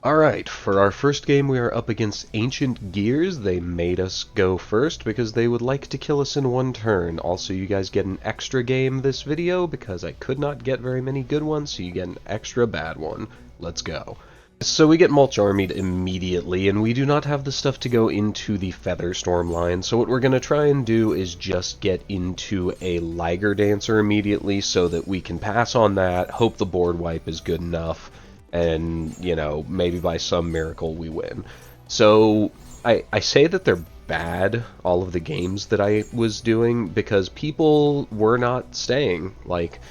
Alright, for our first game we are up against Ancient Gears. They made us go first because they would like to kill us in one turn. Also, you guys get an extra game this video because I could not get very many good ones, so you get an extra bad one. Let's go. So we get Mulch Armied immediately, and we do not have the stuff to go into the Featherstorm line, so what we're going to try and do is just get into a Liger Dancer immediately so that we can pass on that, hope the board wipe is good enough, and, you know, maybe by some miracle we win. So I say that they're bad, all of the games that I was doing, because people were not staying. Like,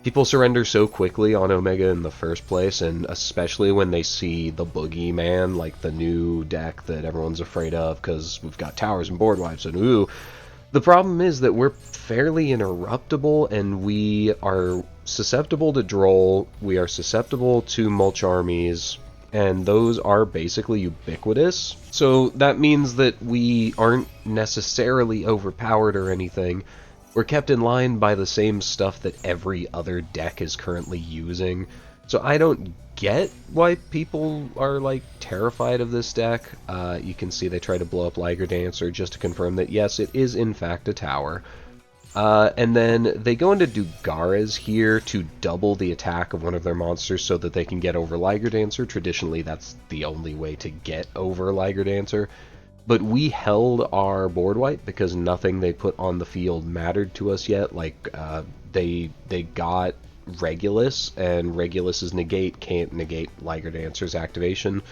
people surrender so quickly on Omega in the first place, and especially when they see the Boogeyman, like the new deck that everyone's afraid of because we've got towers and board wipes and ooh. The problem is that we're fairly interruptible, and we are susceptible to Droll, we are susceptible to Mulch Armies, and those are basically ubiquitous. So that means that we aren't necessarily overpowered or anything. We're kept in line by the same stuff that every other deck is currently using. So I don't get why people are, like, terrified of this deck. You can see they try to blow up Liger Dancer just to confirm that, yes, it is in fact a tower. And then they go into Dugares here to double the attack of one of their monsters so that they can get over Liger Dancer. Traditionally, that's the only way to get over Liger Dancer. But we held our board wipe because nothing they put on the field mattered to us yet. Like, they got Regulus, and Regulus's negate can't negate Liger Dancer's activation.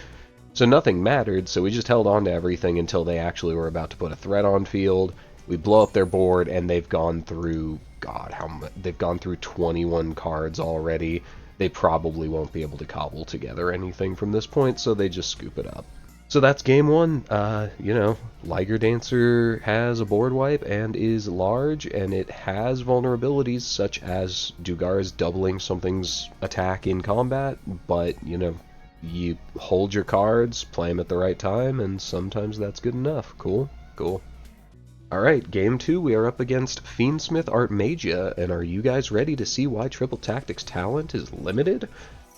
So nothing mattered, so we just held on to everything until they actually were about to put a threat on field. We blow up their board, and they've gone through, God, how much? They've gone through 21 cards already. They probably won't be able to cobble together anything from this point, so they just scoop it up. So that's game one. You know, Liger Dancer has a board wipe and is large, and it has vulnerabilities such as Dugares doubling something's attack in combat, but, you know, you hold your cards, play them at the right time, and sometimes that's good enough. Cool? Cool. Alright, game two, we are up against Fiendsmith Artmagia, and are you guys ready to see why Triple Tactics talent is limited?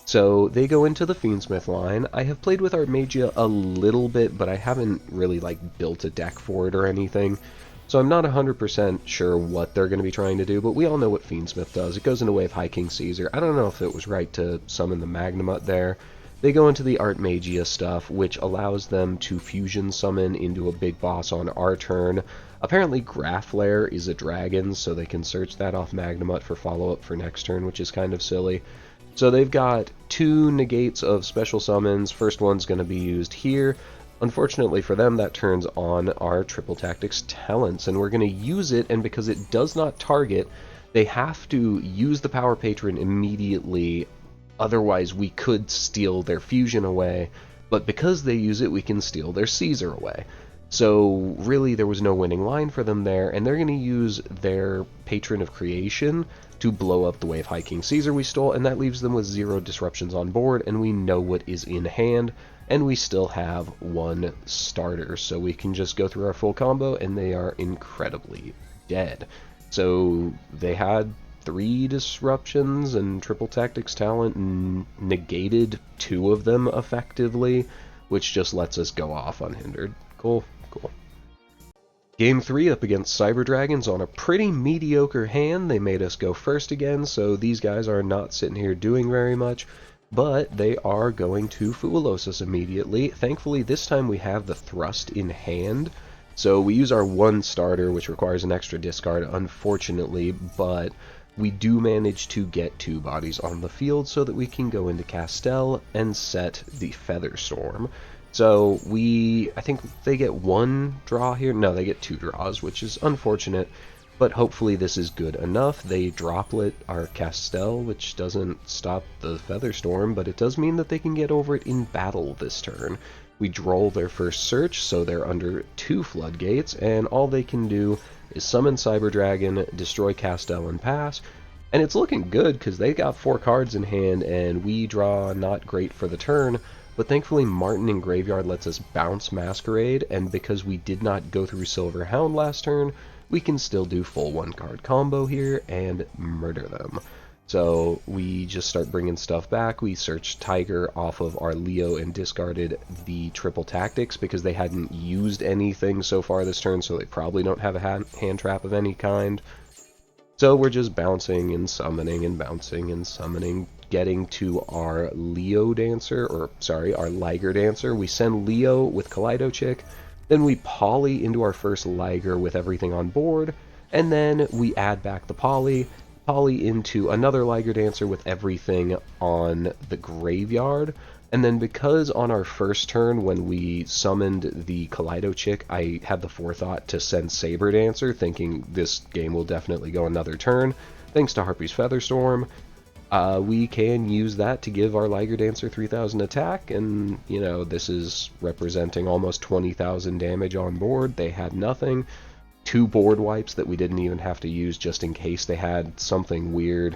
So they go into the Fiendsmith line. I have played with Artmagia a little bit, but I haven't really, like, built a deck for it or anything. So I'm not 100% sure what they're going to be trying to do, but we all know what Fiendsmith does. It goes into way of High King Caesar. I don't know if it was right to summon the Magnamut there. They go into the Artmagia stuff, which allows them to fusion summon into a big boss on our turn. Apparently Graflair is a dragon, so they can search that off Magnamut for follow-up for next turn, which is kind of silly. So they've got two negates of special summons. First one's going to be used here. Unfortunately for them, that turns on our Triple Tactics talents, and we're going to use it, and because it does not target, they have to use the Power Patron immediately, otherwise we could steal their fusion away, but because they use it, we can steal their Caesar away. So really there was no winning line for them there, and they're going to use their Patron of Creation to blow up the Wave High King Caesar we stole, and that leaves them with 0 disruptions on board, and we know what is in hand, and we still have one starter, so we can just go through our full combo, and they are incredibly dead. So they had 3 disruptions, and Triple Tactics talent negated 2 of them effectively, which just lets us go off unhindered. Cool, cool. Game 3 up against Cyber Dragons on a pretty mediocre hand. They made us go first again, so these guys are not sitting here doing very much, but they are going to Foolos us immediately. Thankfully, this time we have the Thrust in hand, so we use our 1 starter, which requires an extra discard, unfortunately, but we do manage to get 2 bodies on the field so that we can go into Castell and set the Featherstorm. So I think they get 1 draw here. No, they get 2 draws, which is unfortunate, but hopefully this is good enough. They droplet our Castell, which doesn't stop the Featherstorm, but it does mean that they can get over it in battle this turn. We droll their first search, so they're under 2 floodgates, and all they can do is summon Cyber Dragon, destroy Castell, and pass. And it's looking good, because they got 4 cards in hand, and we draw not great for the turn, but thankfully Martin in Graveyard lets us bounce Masquerade, and because we did not go through Silver Hound last turn, we can still do full 1-card combo here and murder them. So we just start bringing stuff back. We searched Tiger off of our Leo and discarded the triple tactics because they hadn't used anything so far this turn, so they probably don't have a hand trap of any kind. So we're just bouncing and summoning and bouncing and summoning, getting to our Leo Dancer, or sorry, our Liger Dancer. We send Leo with Kaleido Chick, then we poly into our first Liger with everything on board, and then we add back the poly into another Liger Dancer with everything on the graveyard. And then because on our first turn when we summoned the Kaleido Chick, I had the forethought to send Saber Dancer, thinking this game will definitely go another turn, thanks to Harpy's Featherstorm, we can use that to give our Liger Dancer 3,000 attack, and, you know, this is representing almost 20,000 damage on board. They had nothing. 2 board wipes that we didn't even have to use just in case they had something weird.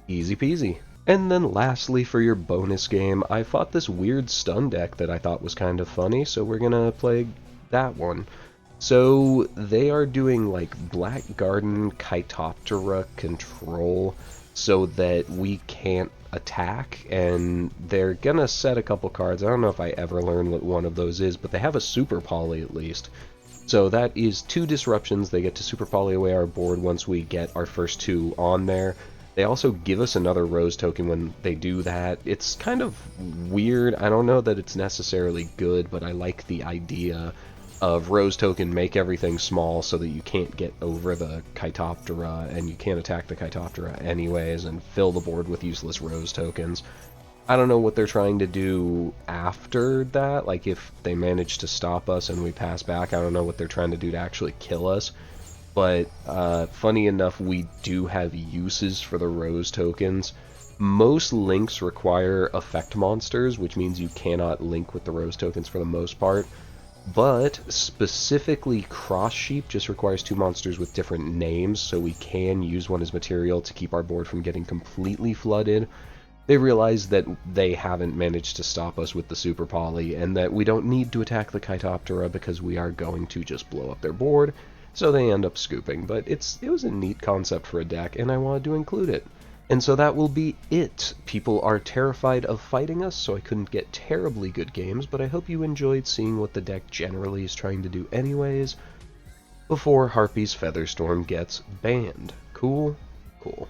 Easy peasy. And then lastly, for your bonus game, I fought this weird stun deck that I thought was kind of funny, so we're gonna play that one. So they are doing like Black Garden Chitoptera control so that we can't attack, and they're gonna set a couple cards. I don't know if I ever learn what one of those is, but they have a Super Poly at least. So that is 2 disruptions. They get to Super Poly away our board once we get our first 2 on there. They also give us another Rose token when they do that. It's kind of weird. I don't know that it's necessarily good, but I like the idea of Rose token, make everything small so that you can't get over the Chitoptera, and you can't attack the Chitoptera anyways, and fill the board with useless Rose tokens. I don't know what they're trying to do after that, like if they manage to stop us and we pass back, I don't know what they're trying to do to actually kill us. But funny enough, we do have uses for the Rose tokens. Most links require effect monsters, which means you cannot link with the Rose tokens for the most part. But specifically Cross Sheep just requires 2 monsters with different names, so we can use one as material to keep our board from getting completely flooded. They realize that they haven't managed to stop us with the Super Poly, and that we don't need to attack the Chitoptera because we are going to just blow up their board, so they end up scooping. But it was a neat concept for a deck, and I wanted to include it. And so that will be it. People are terrified of fighting us, so I couldn't get terribly good games, but I hope you enjoyed seeing what the deck generally is trying to do anyways, before Harpy's Featherstorm gets banned. Cool? Cool.